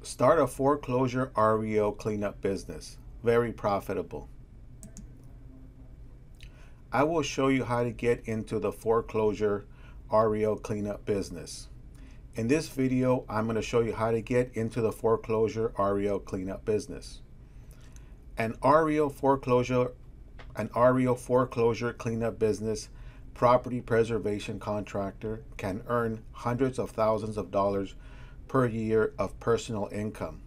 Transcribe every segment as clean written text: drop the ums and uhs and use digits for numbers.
Start a foreclosure REO cleanup business. Very profitable. I will show you how to get into the foreclosure REO cleanup business. In this video, I'm going to show you how to get into the foreclosure REO cleanup business. An REO foreclosure cleanup business property preservation contractor can earn hundreds of thousands of dollars per year of personal income.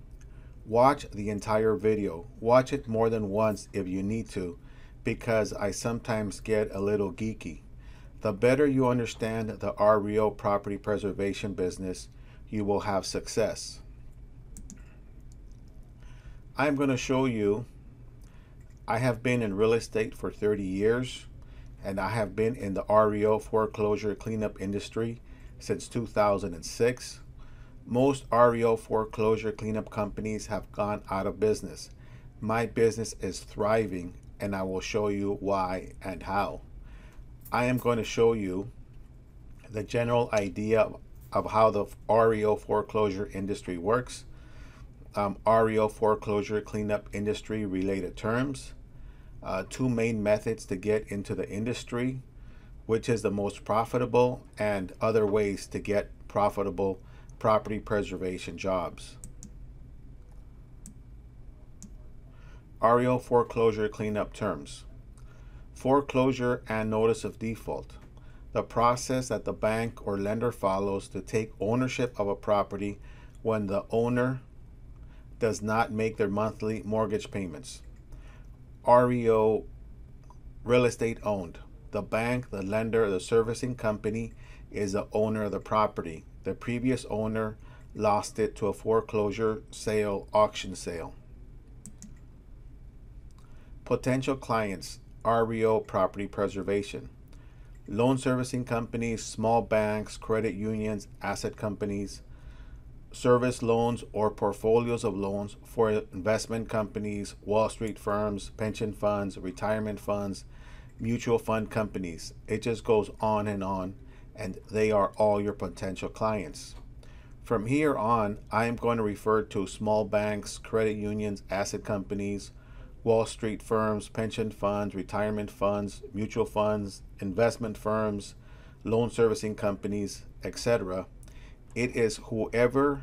Watch the entire video. Watch it more than once if you need to, because I sometimes get a little geeky. The better you understand the REO property preservation business, you will have success. I'm going to show you, I have been in real estate for 30 years, and I have been in the REO foreclosure cleanup industry since 2006. Most REO foreclosure cleanup companies have gone out of business. My business is thriving, and I will show you why and how. I am going to show you the general idea of how the REO foreclosure industry works, REO foreclosure cleanup industry related terms, two main methods to get into the industry, which is the most profitable, and other ways to get profitable property preservation jobs. REO foreclosure cleanup terms. Foreclosure and notice of default. The process that the bank or lender follows to take ownership of a property when the owner does not make their monthly mortgage payments. REO, real estate owned. The bank, the lender, the servicing company is the owner of the property. The previous owner lost it to a foreclosure sale, auction sale. Potential clients, REO property preservation. Loan servicing companies, small banks, credit unions, asset companies. Service loans or portfolios of loans for investment companies, Wall Street firms, pension funds, retirement funds, mutual fund companies. It just goes on, and they are all your potential clients. From here on, I am going to refer to small banks, credit unions, asset companies, Wall Street firms, pension funds, retirement funds, mutual funds, investment firms, loan servicing companies, etc. It is whoever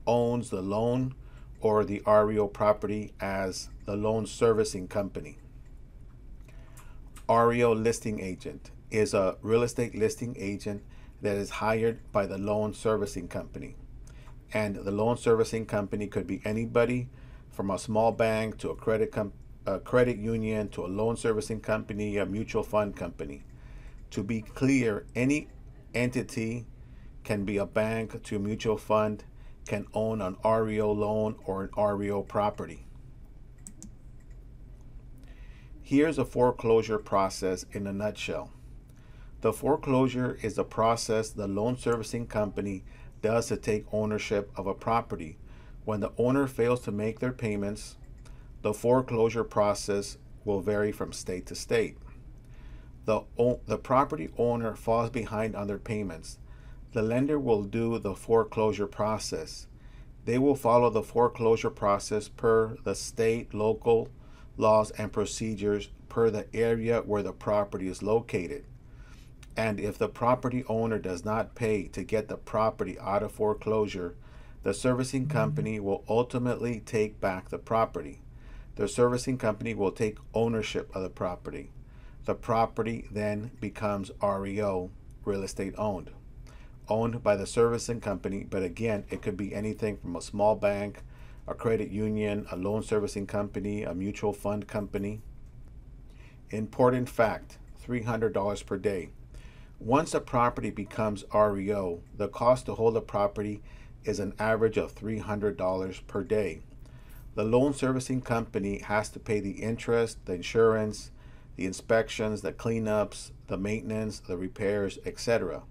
owns the loan or the REO property as the loan servicing company. REO listing agent is a real estate listing agent that is hired by the loan servicing company. And the loan servicing company could be anybody from a small bank to a credit union to a loan servicing company, a mutual fund company. To be clear, any entity can be a bank to a mutual fund, can own an REO loan or an REO property. Here's a foreclosure process in a nutshell. The foreclosure is the process the loan servicing company does to take ownership of a property. When the owner fails to make their payments, the foreclosure process will vary from state to state. The property owner falls behind on their payments. The lender will do the foreclosure process. They will follow the foreclosure process per the state, local laws and procedures per the area where the property is located. And if the property owner does not pay to get the property out of foreclosure, the servicing company will ultimately take back the property. The servicing company will take ownership of the property. The property then becomes REO, real estate owned by the servicing company, but again, it could be anything from a small bank, a credit union, a loan servicing company, a mutual fund company. Important fact, $300 per day. Once a property becomes REO, the cost to hold a property is an average of $300 per day. The loan servicing company has to pay the interest, the insurance, the inspections, the cleanups, the maintenance, the repairs, etc.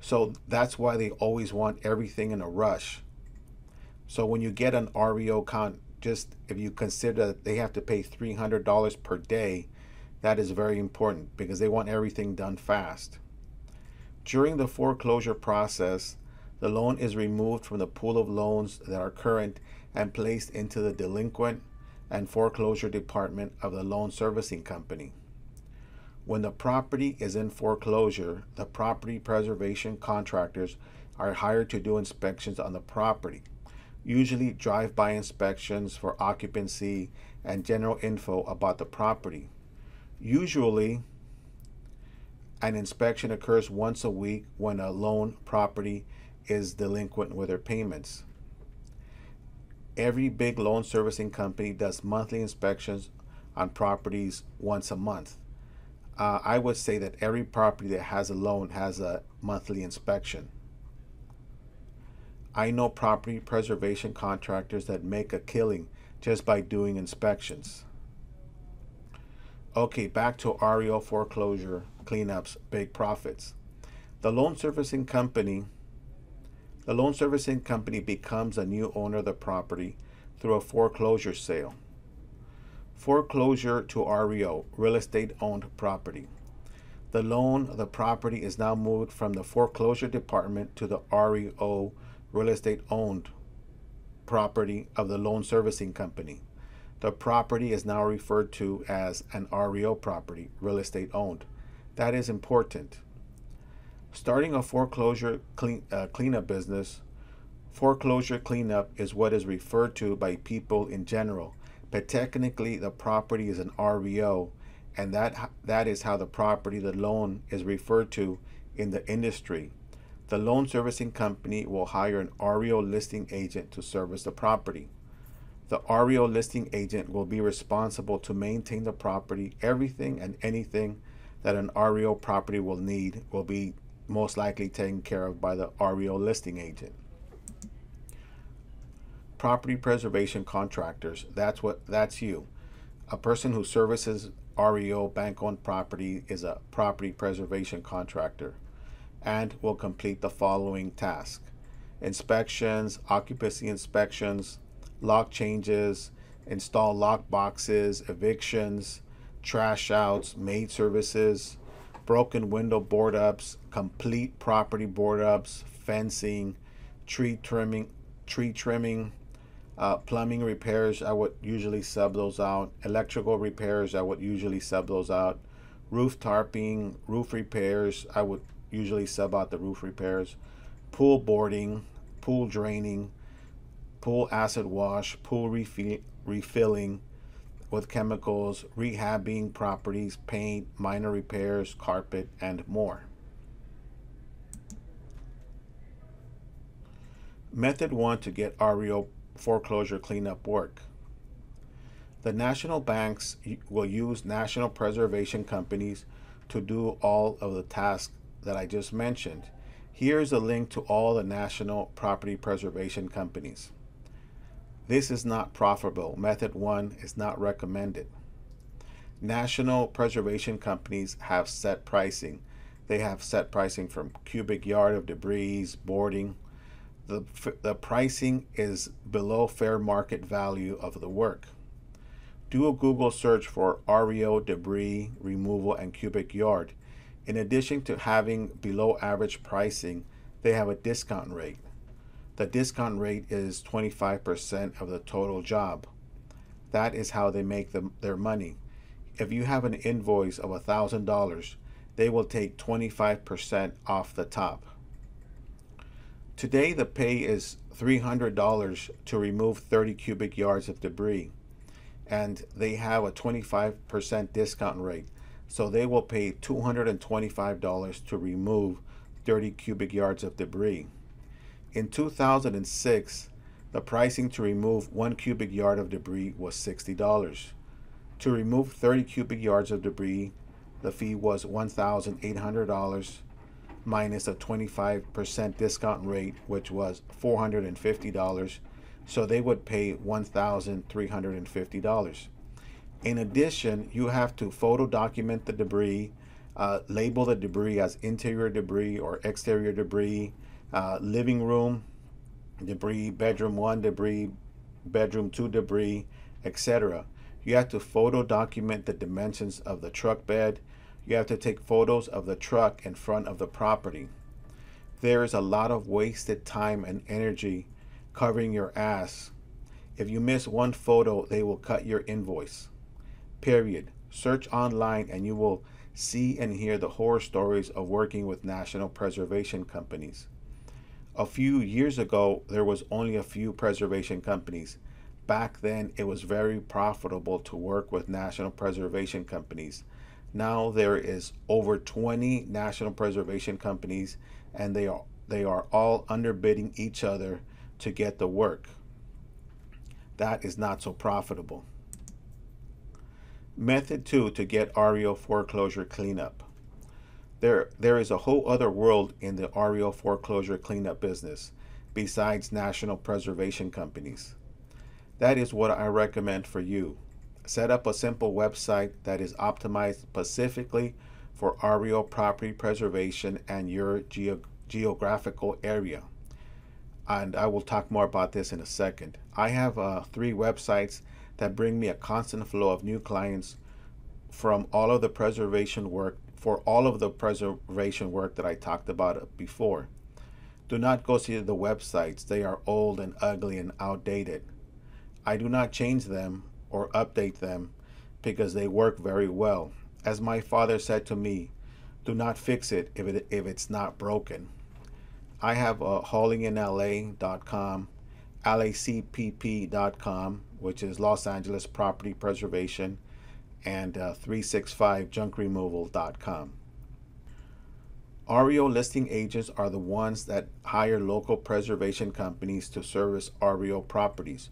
So that's why they always want everything in a rush. So when you get an REO count, just if you consider that they have to pay $300 per day, that is very important because they want everything done fast. During the foreclosure process, The loan is removed from the pool of loans that are current and placed into the delinquent and foreclosure department of the loan servicing company. When the property is in foreclosure, the property preservation contractors are hired to do inspections on the property, usually drive-by inspections for occupancy and general info about the property. Usually, an inspection occurs once a week when a loan property is delinquent with their payments. Every big loan servicing company does monthly inspections on properties once a month. I would say that every property that has a loan has a monthly inspection. I know property preservation contractors that make a killing just by doing inspections. Okay, back to REO foreclosure cleanups, big profits. The loan servicing company becomes a new owner of the property through a foreclosure sale. Foreclosure to REO, real estate owned property. The property is now moved from the foreclosure department to the REO, real estate owned property of the loan servicing company. The property is now referred to as an REO property, real estate owned. That is important. Starting a foreclosure cleanup business, foreclosure cleanup is what is referred to by people in general, but technically the property is an REO, and that is how the loan is referred to in the industry. The loan servicing company will hire an REO listing agent to service the property. The REO listing agent will be responsible to maintain the property. Everything and anything that an REO property will need will be most likely taken care of by the REO listing agent. Property preservation contractors, that's you. A person who services REO bank-owned property is a property preservation contractor and will complete the following tasks: inspections, occupancy inspections, lock changes, install lock boxes, evictions, trash outs, maid services, broken window board ups, complete property board ups, fencing, tree trimming, plumbing repairs. I would usually sub those out. Electrical repairs, I would usually sub those out. Roof tarping, roof repairs, I would usually sub out the roof repairs. Pool boarding, pool draining, pool acid wash, pool refilling with chemicals, rehabbing properties, paint, minor repairs, carpet, and more. Method 1 to get REO foreclosure cleanup work. The national banks will use national preservation companies to do all of the tasks that I just mentioned. Here's a link to all the national property preservation companies. This is not profitable. Method 1 is not recommended. National preservation companies have set pricing. They have set pricing from cubic yard of debris, boarding. The pricing is below fair market value of the work. Do a Google search for REO debris removal and cubic yard. In addition to having below average pricing, they have a discount rate. The discount rate is 25% of the total job. That is how they make their money. If you have an invoice of $1,000, they will take 25% off the top. Today the pay is $300 to remove 30 cubic yards of debris, and they have a 25% discount rate, so they will pay $225 to remove 30 cubic yards of debris. In 2006, the pricing to remove 1 cubic yard of debris was $60. To remove 30 cubic yards of debris, the fee was $1,800 minus a 25% discount rate, which was $450, so they would pay $1,350. In addition, you have to photo document the debris, label the debris as interior debris or exterior debris, living room debris, bedroom 1 debris, bedroom 2 debris, etc. You have to photo document the dimensions of the truck bed. You have to take photos of the truck in front of the property. There is a lot of wasted time and energy covering your ass. If you miss one photo, they will cut your invoice. Period. Search online and you will see and hear the horror stories of working with national preservation companies. A few years ago, there was only a few preservation companies. Back then, it was very profitable to work with national preservation companies. Now there is over 20 national preservation companies, and they are all underbidding each other to get the work. That is not so profitable. Method 2 to get REO foreclosure cleanup. There is a whole other world in the REO foreclosure cleanup business besides national preservation companies. That is what I recommend for you. Set up a simple website that is optimized specifically for REO property preservation and your geographical area. And I will talk more about this in a second. I have 3 websites that bring me a constant flow of new clients from all of the preservation work, for all of the preservation work that I talked about before. Do not go see the websites. They are old and ugly and outdated. I do not change them or update them because they work very well. As my father said to me, do not fix it if it's not broken. I have haulinginla.com, lacpp.com, which is Los Angeles Property Preservation, and 365junkremoval.com. REO listing agents are the ones that hire local preservation companies to service REO properties.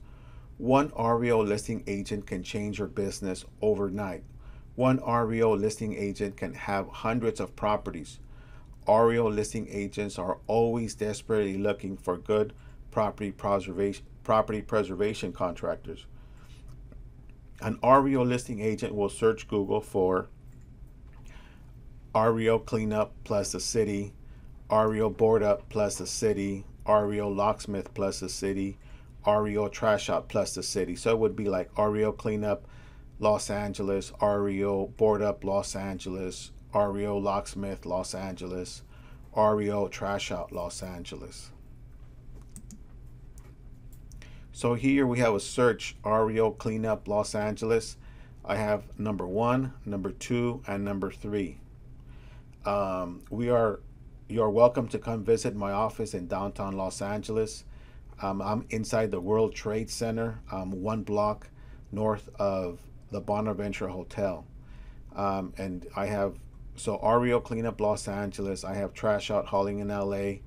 One REO listing agent can change your business overnight. One REO listing agent can have hundreds of properties. REO listing agents are always desperately looking for good property preservation contractors. An REO listing agent will search Google for REO cleanup plus the city, REO board up plus the city, REO locksmith plus the city, REO trash out plus the city. So it would be like REO cleanup Los Angeles, REO board up Los Angeles, REO locksmith Los Angeles, REO trash out Los Angeles. So here we have a search REO cleanup Los Angeles. I have number 1, number 2, and number 3. You are welcome to come visit my office in downtown Los Angeles. I'm inside the World Trade Center, 1 block north of the Bonaventure Hotel. And I have, so REO Cleanup Los Angeles, I have Trash Out Hauling in LA,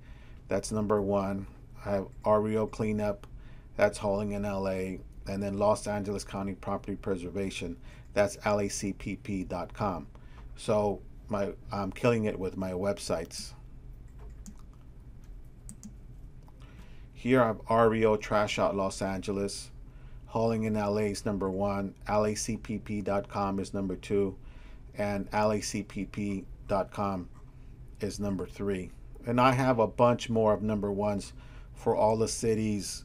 that's number 1. I have REO Cleanup, that's Hauling in LA, and then Los Angeles County Property Preservation, that's lacpp.com. So I'm killing it with my websites. Here I have REO Trash Out Los Angeles, Hauling in LA is number 1, lacpp.com is number 2, and lacpp.com is number 3. And I have a bunch more of number 1s for all the cities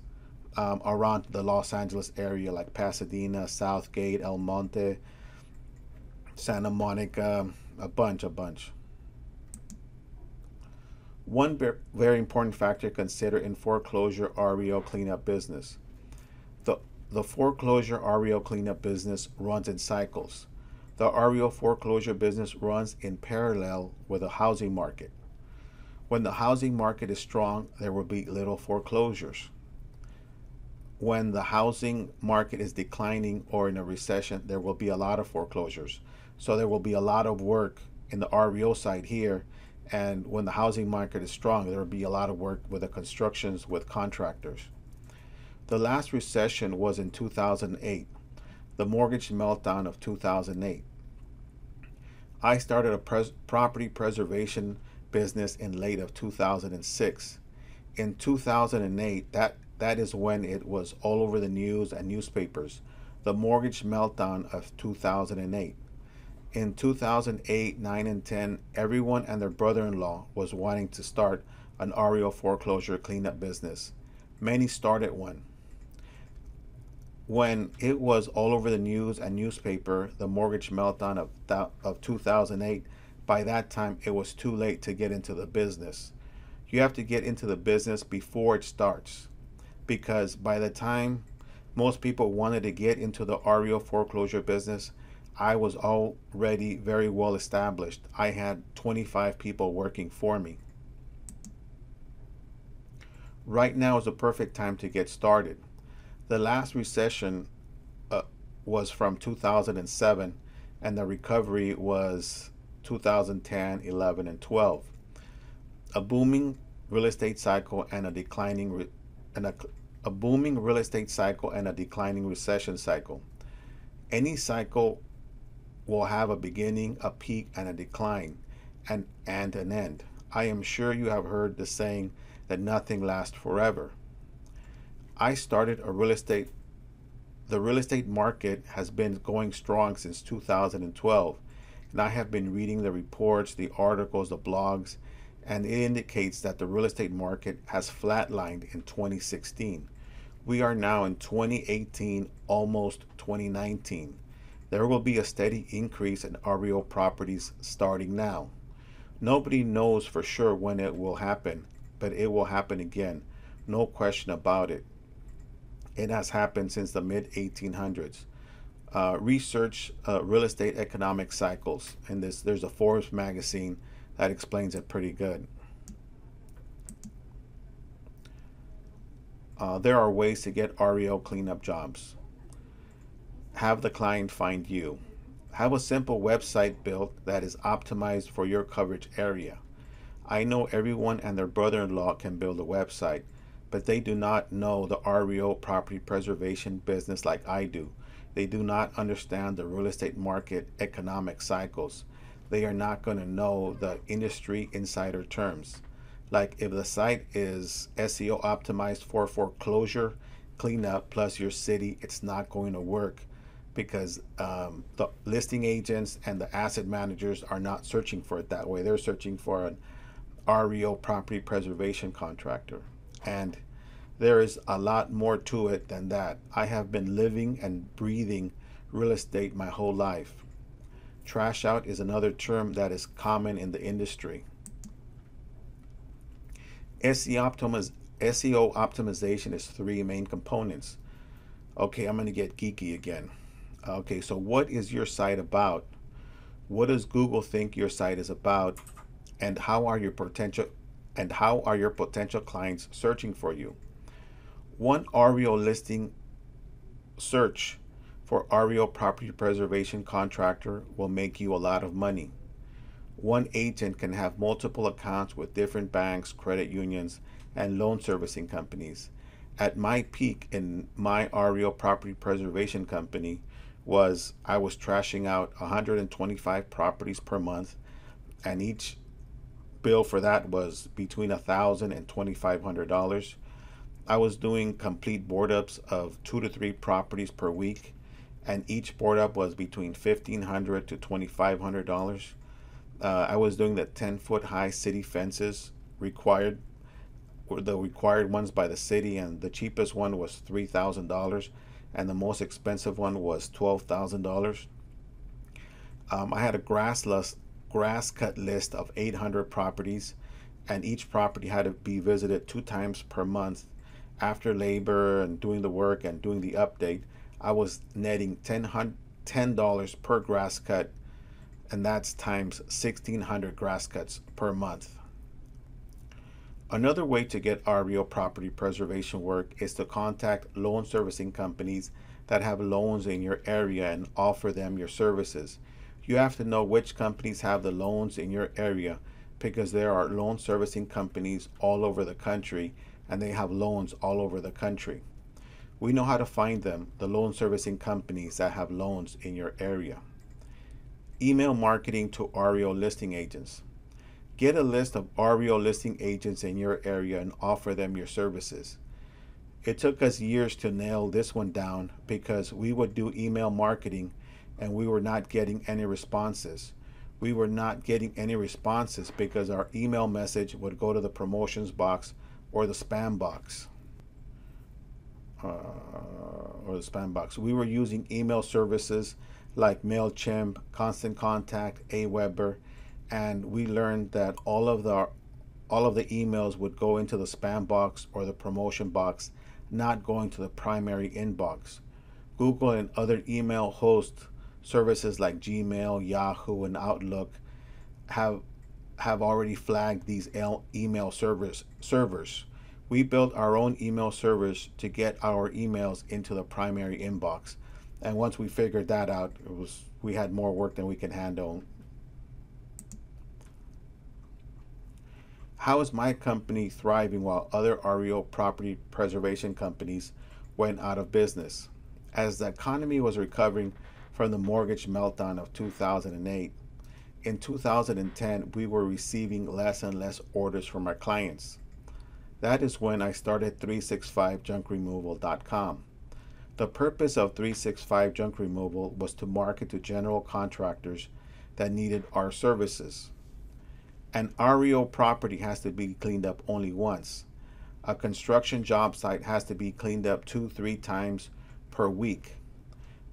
around the Los Angeles area, like Pasadena, Southgate, El Monte, Santa Monica, a bunch. One very important factor to consider in foreclosure REO cleanup business. The foreclosure REO cleanup business runs in cycles. The REO foreclosure business runs in parallel with the housing market. When the housing market is strong, there will be little foreclosures. When the housing market is declining or in a recession, there will be a lot of foreclosures. So there will be a lot of work in the REO side here. And when the housing market is strong, there will be a lot of work with the constructions with contractors. The last recession was in 2008, the mortgage meltdown of 2008. I started a property preservation business in late of 2006. In 2008, that is when it was all over the news and newspapers, the mortgage meltdown of 2008. In 2008, 9, and 10, everyone and their brother-in-law was wanting to start an REO foreclosure cleanup business. Many started one. When it was all over the news and newspaper, the mortgage meltdown of 2008, by that time it was too late to get into the business. You have to get into the business before it starts, because by the time most people wanted to get into the REO foreclosure business, I was already very well established. I had 25 people working for me. Right now is the perfect time to get started. The last recession was from 2007, and the recovery was 2010, 11, and 12. A booming real estate cycle and a declining a booming real estate cycle and a declining recession cycle. Any cycle will have a beginning, a peak, and a decline, and an end. I am sure you have heard the saying that nothing lasts forever. I started the real estate market has been going strong since 2012, and I have been reading the reports, the articles, the blogs, and it indicates that the real estate market has flatlined in 2016. We are now in 2018, almost 2019. There will be a steady increase in REO properties starting now. Nobody knows for sure when it will happen, but it will happen again, no question about it. It has happened since the mid-1800s. Research real estate economic cycles, and there's a Forbes magazine that explains it pretty good. There are ways to get REO cleanup jobs. Have the client find you. Have a simple website built that is optimized for your coverage area. I know everyone and their brother-in-law can build a website, but they do not know the REO property preservation business like I do. They do not understand the real estate market economic cycles. They are not going to know the industry insider terms. Like if the site is SEO optimized for foreclosure cleanup plus your city, it's not going to work, because the listing agents and the asset managers are not searching for it that way. They're searching for an REO property preservation contractor. And there is a lot more to it than that. I have been living and breathing real estate my whole life. Trash out is another term that is common in the industry. SEO optimization is three main components. Okay, I'm going to get geeky again. Okay, so what is your site about? What does Google think your site is about? And how are your potential clients searching for you? One REO listing search for REO property preservation contractor will make you a lot of money. One agent can have multiple accounts with different banks, credit unions, and loan servicing companies. At my peak in my REO property preservation company I was trashing out 125 properties per month, and each bill for that was between $1,000 and $2,500. I was doing complete board ups of 2 to 3 properties per week, and each board up was between $1,500 to $2,500. I was doing the 10-foot high city fences required, the required ones by the city, and the cheapest one was $3,000, and the most expensive one was $12,000. I had a grass cut list of 800 properties, and each property had to be visited 2 times per month. After labor and doing the work and doing the update, I was netting $10 per grass cut, and that's times 1,600 grass cuts per month. Another way to get REO property preservation work is to contact loan servicing companies that have loans in your area and offer them your services. You have to know which companies have the loans in your area, because there are loan servicing companies all over the country, and they have loans all over the country. We know how to find them, the loan servicing companies that have loans in your area. Email marketing to REO listing agents. Get a list of REO listing agents in your area and offer them your services. It took us years to nail this one down, because we would do email marketing and we were not getting any responses. We were not getting any responses because our email message would go to the promotions box or the spam box. We were using email services like MailChimp, Constant Contact, Aweber, and we learned that all of all of the emails would go into the spam box or the promotion box, not going to the primary inbox. Google and other email host services like Gmail, Yahoo, and Outlook have already flagged these email servers. We built our own email servers to get our emails into the primary inbox. And once we figured that out, we had more work than we can handle. How is my company thriving while other REO property preservation companies went out of business? As the economy was recovering from the mortgage meltdown of 2008, in 2010, we were receiving less and less orders from our clients. That is when I started 365junkremoval.com. The purpose of 365 Junk Removal was to market to general contractors that needed our services. An REO property has to be cleaned up only once. A construction job site has to be cleaned up 2-3 times per week.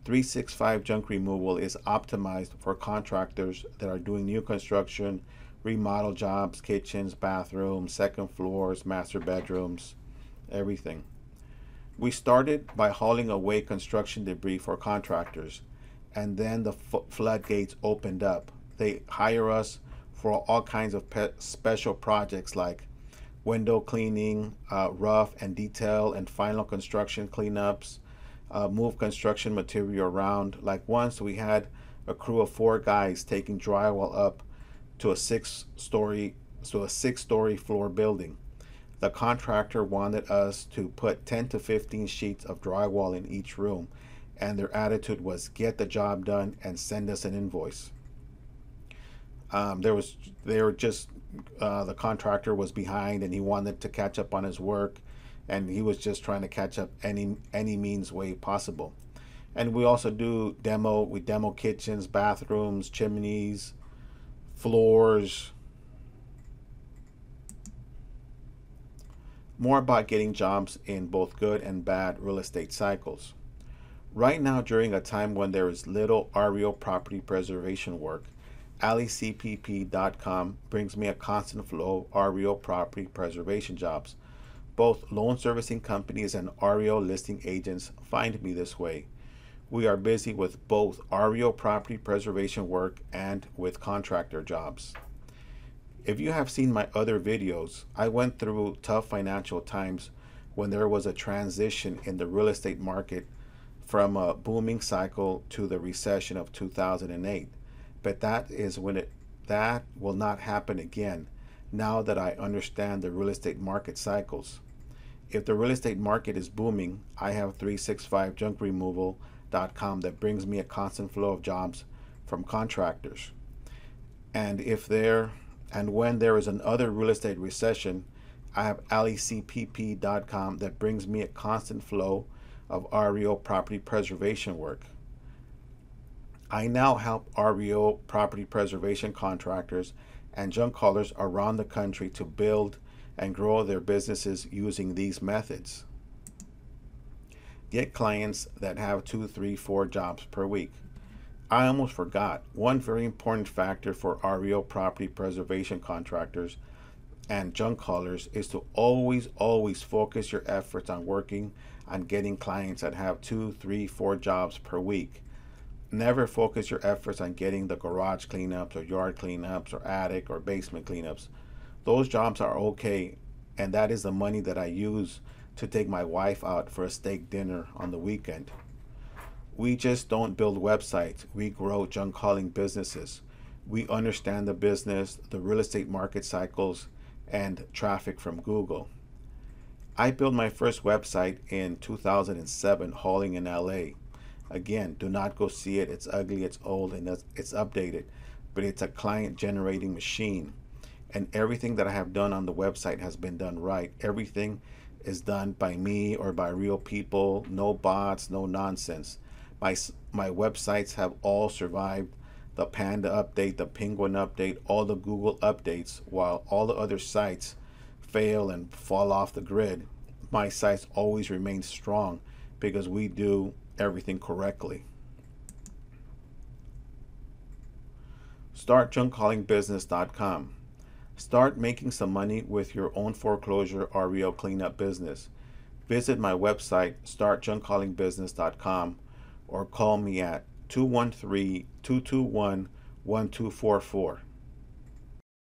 365 Junk Removal is optimized for contractors that are doing new construction, remodel jobs, kitchens, bathrooms, second floors, master bedrooms, everything. We started by hauling away construction debris for contractors, and then the floodgates opened up. They hire us for all kinds of special projects like window cleaning, rough and detail and final construction cleanups, move construction material around. Like once we had a crew of 4 guys taking drywall up to a six-story floor building. The contractor wanted us to put 10 to 15 sheets of drywall in each room, and their attitude was get the job done and send us an invoice. The contractor was behind and he wanted to catch up on his work, and he was just trying to catch up any means way possible. And we also do we demo kitchens, bathrooms, chimneys, floors. More about getting jobs in both good and bad real estate cycles. Right now, during a time when there is little REO property preservation work, AliCPP.com brings me a constant flow of REO property preservation jobs. Both loan servicing companies and REO listing agents find me this way. We are busy with both REO property preservation work and with contractor jobs. If you have seen my other videos, I went through tough financial times when there was a transition in the real estate market from a booming cycle to the recession of 2008. But that will not happen again now that I understand the real estate market cycles. If the real estate market is booming, I have 365junkremoval.com that brings me a constant flow of jobs from contractors. And when there is another real estate recession, I have AliCPP.com that brings me a constant flow of REO property preservation work. I now help REO property preservation contractors and junk haulers around the country to build and grow their businesses using these methods. Get clients that have 2, 3, 4 jobs per week. I almost forgot, one very important factor for REO property preservation contractors and junk haulers is to always focus your efforts on working on getting clients that have 2, 3, 4 jobs per week. Never focus your efforts on getting the garage cleanups or yard cleanups or attic or basement cleanups. Those jobs are okay, and that is the money that I use to take my wife out for a steak dinner on the weekend. We just don't build websites, we grow junk hauling businesses. We understand the business, the real estate market cycles, and traffic from Google. I built my first website in 2007 hauling in LA. Again, do not go see it. It's ugly, it's old, and it's updated, but it's a client generating machine. And everything that I have done on the website has been done right. Everything is done by me or by real people, no bots, no nonsense. My websites have all survived the Panda update, the Penguin update, all the Google updates, while all the other sites fail and fall off the grid. My sites always remain strong because we do everything correctly. StartJunkHaulingBusiness.com. Start making some money with your own foreclosure REO cleanup business. Visit my website, startjunkcallingbusiness.com, or call me at 213-221-1244.